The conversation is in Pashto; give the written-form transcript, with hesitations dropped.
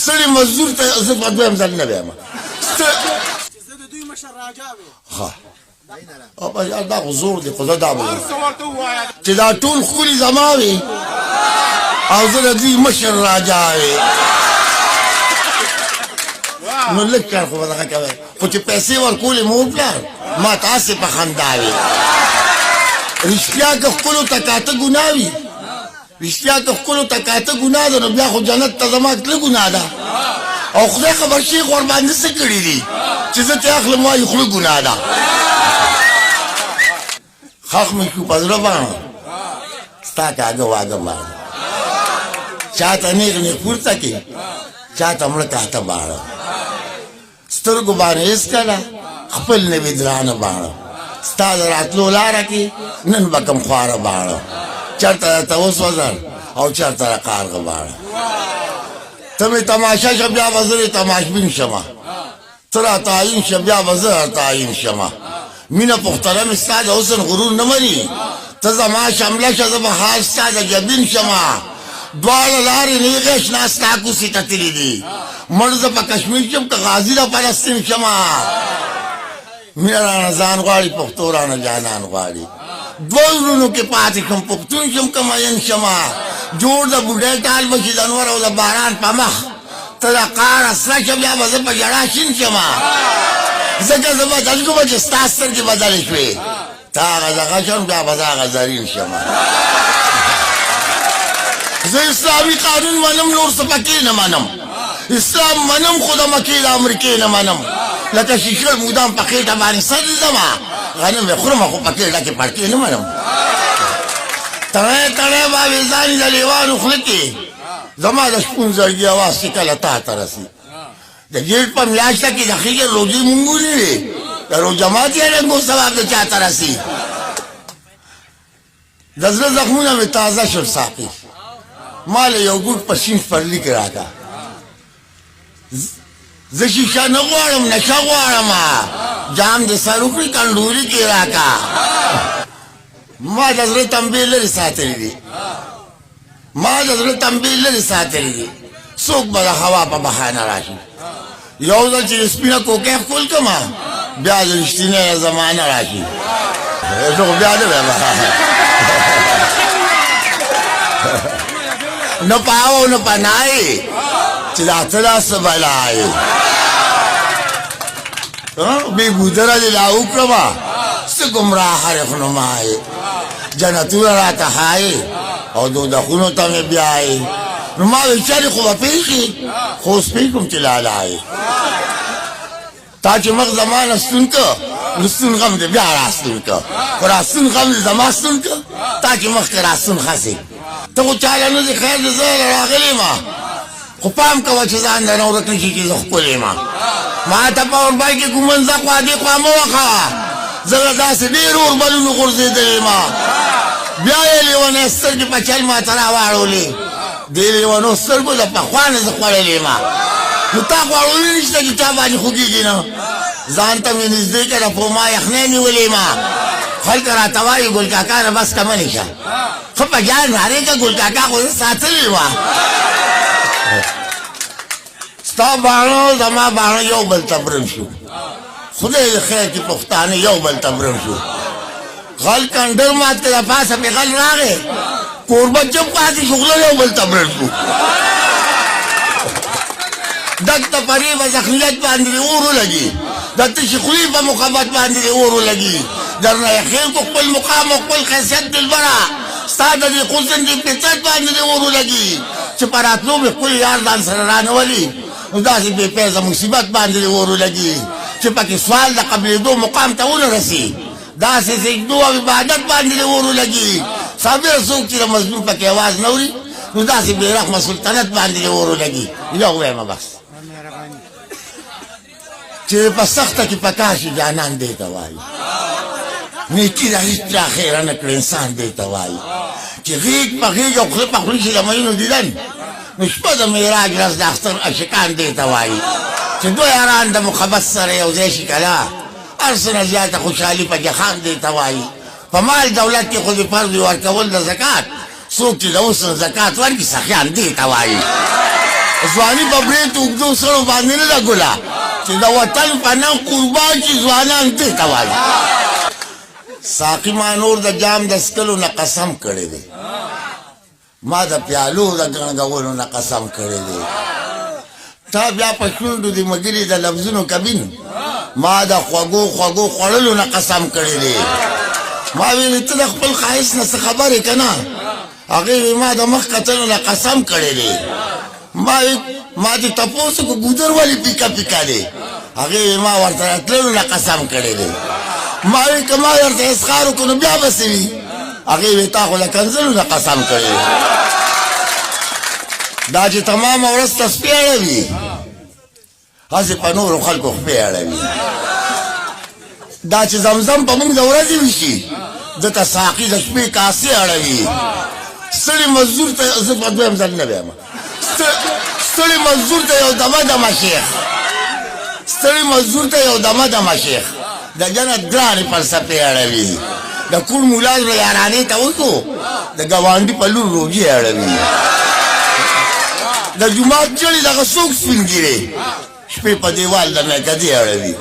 ستړي مزدور ته زه په دویم ځل نه بیم زه د دوی مشر راجا وې ها او په دا خو زور دی خو زه دا وایم چې دا ټول ښکلي زما وي او زه د دوی مشر راجا وې نو لږ کار خو به دغه کوئ خو چې پیسې ورکولې مور پلار ما تاسې په خندا وي رښتیا که ښکلو ته کاته ګناه وي رښتیا که ښکلو ته کاته ګناه ده نو بیا خو جنت ته زما تله ګناه ده او خدای خبر شیخ ورباندې څه کړي دي چې زه ترې اخلم وایي خوله ګناه ده خښ مې شو په زړه باڼه ستا کاږه واږه باڼه چاته نیغ نیغ پورته کړي چاته مړه کاته باڼه سترګو باندې هېڅکله خپل نه وي درانه باڼه ستا د راتلو لاره کې نن به کم خواره باڼه چېرته درته وسوځل او چېرته د کارغه باڼه ته مې تماشه شه بیا به زه تماشبین شمه ته را تعین شه بیا به زه در تعین شمه مینه پختره مې ستا د حسن غرور نه مني ته زما شمله شه زه به حال ستا د جبین شمه دواړه لارې نیغې شنه ستا کوڅې ته تللي دي مړ زه په کشمیر شم که غازي د فلسطین شمه مینه رانه ځان غواړي پښتو رانه جانان غواړي دوه ورونو کې پاتې شم پښتون شم که مین شمه جوړ د بوډۍ ټال به شي د انور او د باران په مخ ته د قار اسره شه بیا به زه په ژړا شین شمه ځکه زه بدل کومه چې ستا سترګې بدلې شوې ته هغه دغه شم بیا به زه هغه زرین شمه زه اسلامي قانون منم نور څه پکې نه منم اسلام منم خو د مکې د امریکې نه منم لکه شیشل مودام په خېټه باندې سر لیدمه غنم یې خورمه خو په کېږه کې پړکې نه منم تڼی تڼی به ویزانې د لیوانو خوله کې زما د شپون زړګي اواز چې کله تا ته رسي د ګېټ په میاشته کې د خیګر روزې مونږ ونیوې د روژه ماتې رنګو ثواب د چا ته رسي د زړه زخمونه مې تازه شول ساقي ما له یو ګوټ په سین سپرلي کې راکړه زه شیشه نه غواړم نشه غواړم جام د سر وکړي کنډوري کې راکړه ما د زړه تنبې لرې ساتلي دي ما د زړه تنبې لرې ساتلي دي څوک به د هوا په بهانه راشي یو ځل چې سپینه کوکۍ ښکل کړمه بیا د رښتینی زمانه راشي زه خو بیا نه ویم نه پاو نه پناه چې دا ته دا څه بلا یې بې ګودره دې لا وکړمه څه ګمراه رهنما یې جنتونه راته ښایې او دوزخونو ته مې بیایې نو ما ویل چارې خو به پېښې خو اوس پېښم چې لالا یې تا چې مخ زما نه ستون که نو ستون غم دې بیا راستون که خو راستون غم دې زما ستون که تا چې مخکې راستون خسې ته خو چاله نه دې خیر دې زه راغلی ما خو پام کوه چې ځان نه ورک نه شي چې زه ښکلې ما ما ته په اوربای کې کومنځه خوا دې خوا مه وښه زه له داسې ډېرو اوربلونو غورځېدلې ما بیا یې لیونی سترګې په چل ما ته راواړولې دې لیونو سترګو د پخوا نه زه خوړلې ما نو تا غواړولې نشته چې چا باندې خوږېږي نه ځان ته مې نږدې کړه په ما یخنۍ نیولې ما خلک راته وایي ګل کاکا نه بس کمنې شه ښه په جان نارې که ګل کاکا خو زه ساتلې وه ستا باڼه زما باڼه یو بل ته برم شو خدای د خیر چې پښتانه یو بل ته برم شو غل کنډر مات که د پاسه مې غل راغی کوربه چپ پاتې شو خوله یو بل ته برم شو دک ته پرې به زخمیت باندې دې اور ولګي د تشې خولې په محبت باندې دې اور ولګي درنه یې کو خپل مقام او خپل حیثیت دلبره ستا د دې حسن دې فطرت باندې دې اور ولګي چې په راتلو مې خپل یار ځان سره رانولي نو داسې بې پیزه مصیبت باندې دې اور ولګي چې پکې سوال د قبلېدو مقام ته ونه رسي داسې سجدو او عبادت باندې دې اور ولګي صابر څوک چې د مظلوم پکې اواز نه اوري نو داسې بې رحمه سلطنت باندې دې اور ولګي یو وایم بس چې په سخته کې پکار شي جانان دې ته وایي نیکي د هېڅ چا خیره نه کړې انسان دې ته وایي چې غېږ په غېږ او خوله په خوله شي د مینو دیدن نو شپه د معراج ورځ د اختر عاشقان دې ته وایي چې دوه یاران د محبت سره یو ځای شي که نه هر څه نه زیاته خوشحالي په جهان دې ته وایي په مال دولت کې خو د فرض ورکول د زکات څوک چې د اوس زکات ورکړي سخیان دې ته وایي ځواني په برېت اوږدو سړو باندې نه ده ګله چې د وطن په نام قربان شي ځوانان دې ته وایي ساقي ما نور د جام د څکلو نه قسم کړی دی ما د پیالو د ګڼګولو نه قسم کړی دی تا بیا په شونډو د مګري د لفظونو کبین ما د خوږو خوږو خوړلو نه قسم کړی دی ما ویلې ته د خپل ښایست نه څه خبرې که نه هغې وی ما د مخ کتلو نه قسم کړی دی ما دې تپوس وکړو ګودر ولې پیکه پیکه دی هغې وی ما ورته راتللو نه قسم کړی دی ما وی که ما درته اسخار وکړو نو بیا به څه وي هغې وی تا خو له کنځلو نه قسم کړی دی دا چې تمامه ورځ تسپې اړوي هسې په نورو خلکو خپې اړوي دا چې زمزم په موږ د ورځې وشي دته ساقي د شپې کاسې اړوي ستړي مزدور ته زه په دویم ځل نه بیم ستړي مزدور ته یو دمه دمه شیخ ستړي مزدور ته یو دمه دمه شیخ د جنت ګرانې فلسفې اړوي د کوڼ ملا زړه یارانې ته وکړو د ګاونډي په لور روژې اړوي د جومات چړې دغه څوک سپین ګیرې شپې په دیوال د میکدې اړوي